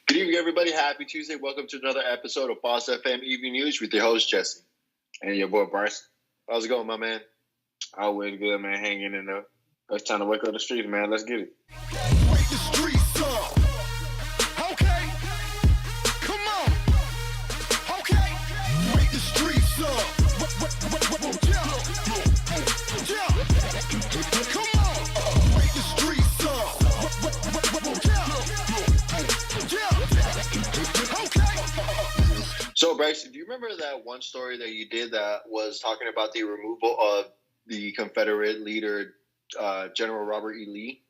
Good evening, everybody. Happy Tuesday. Welcome to another episode of BossFM Evening News with your host, Jesse. And your boy, Bryson. How's it going, my man? Always good, man. Hanging in there. It's time to wake up the streets, man. Let's get it. Wake the streets up. Okay. Come on. Okay. Wake the streets up. Yeah. Come on. Wake the streets up. Yeah. Okay. So, Bryson, do you remember that one story that you did that was talking about the removal of the Confederate leader, General Robert E. Lee?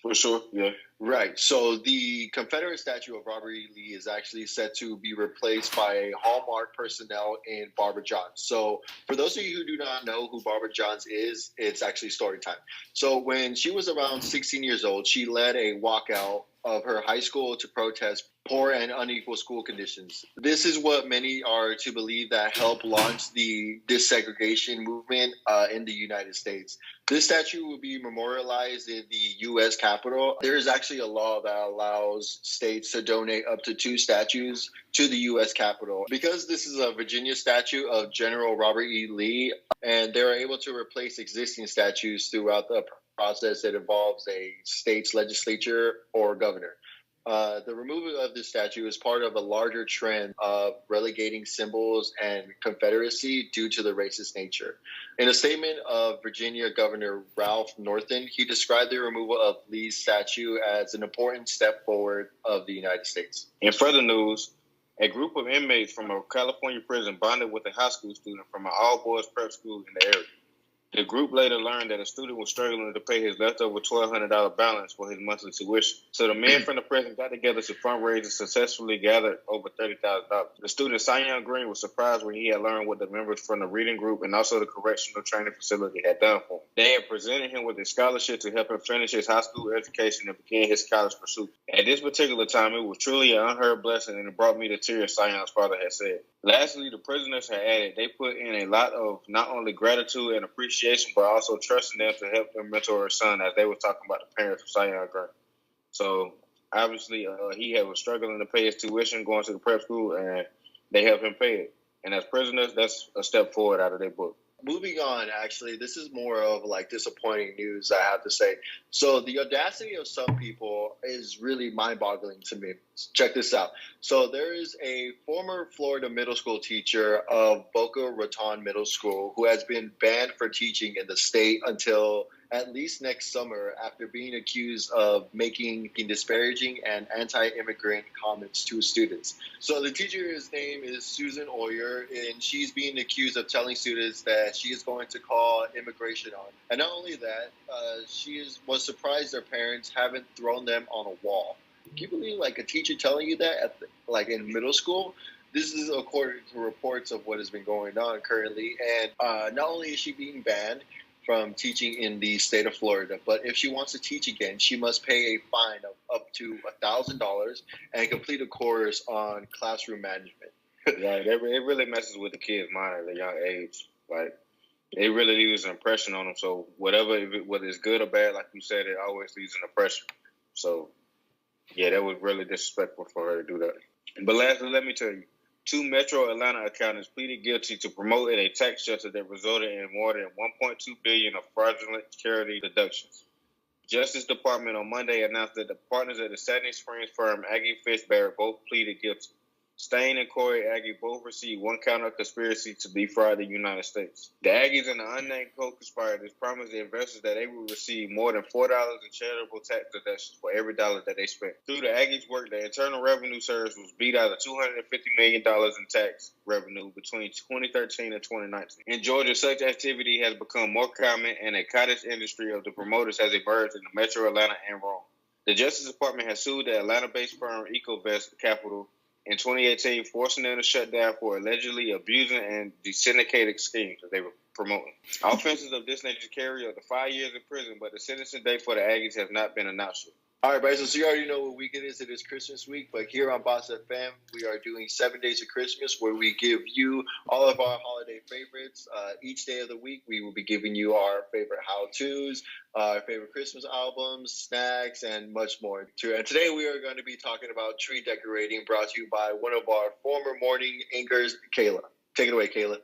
For sure, yeah. Right. So the Confederate statue of Robert E. Lee is actually set to be replaced by a Hallmark personnel in Barbara Johns. So for those of you who do not know who Barbara Johns is, it's actually story time. So when she was around 16 years old, she led a walkout of her high school to protest poor and unequal school conditions. This is what many are to believe that helped launch the desegregation movement in the United States. This statue will be memorialized in the U.S. Capitol. There is actually a law that allows states to donate up to 2 statues to the U.S. Capitol. Because this is a Virginia statue of General Robert E. Lee, and they're able to replace existing statues throughout the process that involves a state's legislature or governor. The removal of this statue is part of a larger trend of relegating symbols and Confederacy due to the racist nature. In a statement of Virginia Governor Ralph Northam, he described the removal of Lee's statue as an important step forward of the United States. In further news, a group of inmates from a California prison bonded with a high school student from an all-boys prep school in the area. The group later learned that a student was struggling to pay his leftover $1,200 balance for his monthly tuition. So the men from the prison got together to fundraise and successfully gathered over $30,000. The student, Sion Green, was surprised when he had learned what the members from the reading group and also the correctional training facility had done for him. They had presented him with a scholarship to help him finish his high school education and begin his college pursuit. At this particular time, it was truly an unheard blessing, and it brought me to tears, Sion's father had said. Lastly, the prisoners had added they put in a lot of not only gratitude and appreciation, but also trusting them to help them mentor her son, as they were talking about the parents of Sion Green. So obviously, he was struggling to pay his tuition going to the prep school, and they helped him pay it. And as prisoners, that's a step forward out of their book. Moving on, actually, this is more of like disappointing news, I have to say. So the audacity of some people is really mind-boggling to me. Check this out. So there is a former Florida middle school teacher of Boca Raton Middle School who has been banned for teaching in the state until at least next summer after being accused of making disparaging and anti-immigrant comments to students. So the teacher's name is Susan Oyer, and she's being accused of telling students that she is going to call immigration on. And not only that, was surprised their parents haven't thrown them on a wall. Can you believe like a teacher telling you that like in middle school? This is according to reports of what has been going on currently. And not only is she being banned from teaching in the state of Florida, but if she wants to teach again, she must pay a fine of up to $1,000 and complete a course on classroom management. Yeah, it really messes with the kids' mind at a young age. Like, it really leaves an impression on them. So whether it's good or bad, like you said, it always leaves an impression. So yeah, that was really disrespectful for her to do that. But lastly, let me tell you, 2 Metro Atlanta accountants pleaded guilty to promoting a tax shelter that resulted in more than $1.2 billion of fraudulent charity deductions. Justice Department on Monday announced that the partners at the Sandy Springs firm Aggie Fishbarrett both pleaded guilty. Stain and Corey Aggie both received 1 count of conspiracy to defraud the United States. The Aggies and the unnamed co-conspirators promised the investors that they would receive more than $4 in charitable tax deductions for every dollar that they spent. Through the Aggies' work, the Internal Revenue Service was beat out of $250 million in tax revenue between 2013 and 2019. In Georgia, such activity has become more common, and a cottage industry of the promoters has emerged in the Metro Atlanta and Rome. The Justice Department has sued the Atlanta-based firm EcoVest Capital in 2018, forcing them to shut down for allegedly abusing and the syndicated schemes that they were promoting. Offenses of this nature carry up to 5 years in prison, but the sentencing date for the Aggies has not been announced yet. All right, Bryson, so you already know what week it is. It is Christmas week, but here on BossFM, we are doing 7 Days of Christmas, where we give you all of our holiday favorites. Each day of the week, we will be giving you our favorite how-tos, our favorite Christmas albums, snacks, and much more. And today we are going to be talking about tree decorating, brought to you by one of our former morning anchors, Kayla. Take it away, Kayla.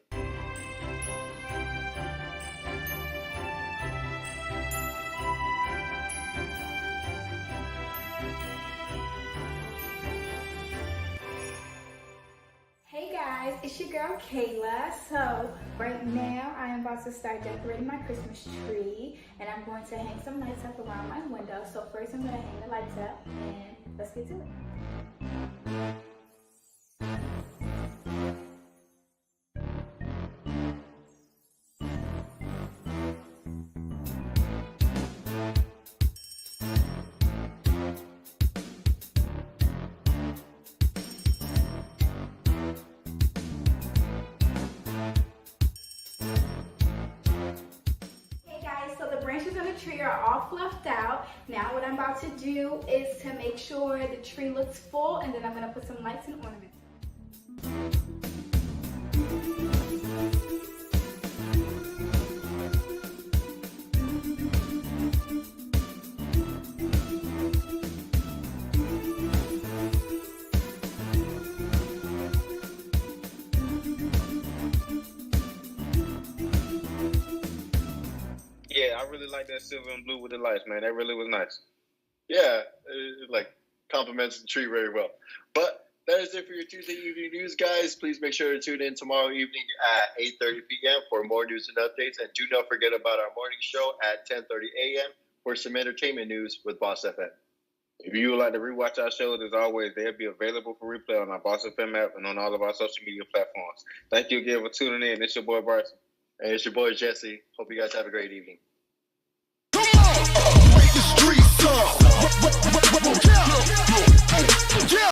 Hey guys, it's your girl Kayla. So right now I am about to start decorating my Christmas tree, and I'm going to hang some lights up around my window. So first I'm going to hang the lights up, and let's get to it. Branches on the tree are all fluffed out. Now what I'm about to do is to make sure the tree looks full, and then I'm going to put some lights and ornaments. Yeah, I really like that silver and blue with the lights, man. That really was nice. Yeah, it like complements the tree very well. But that is it for your Tuesday evening news, guys. Please make sure to tune in tomorrow evening at 8:30 p.m. for more news and updates. And do not forget about our morning show at 10:30 a.m. for some entertainment news with Boss FM. If you would like to rewatch our shows, as always, they'll be available for replay on our Boss FM app and on all of our social media platforms. Thank you again for tuning in. It's your boy Bryson. And it's your boy Jesse. Hope you guys have a great evening. Come on, make the streets up. Yeah.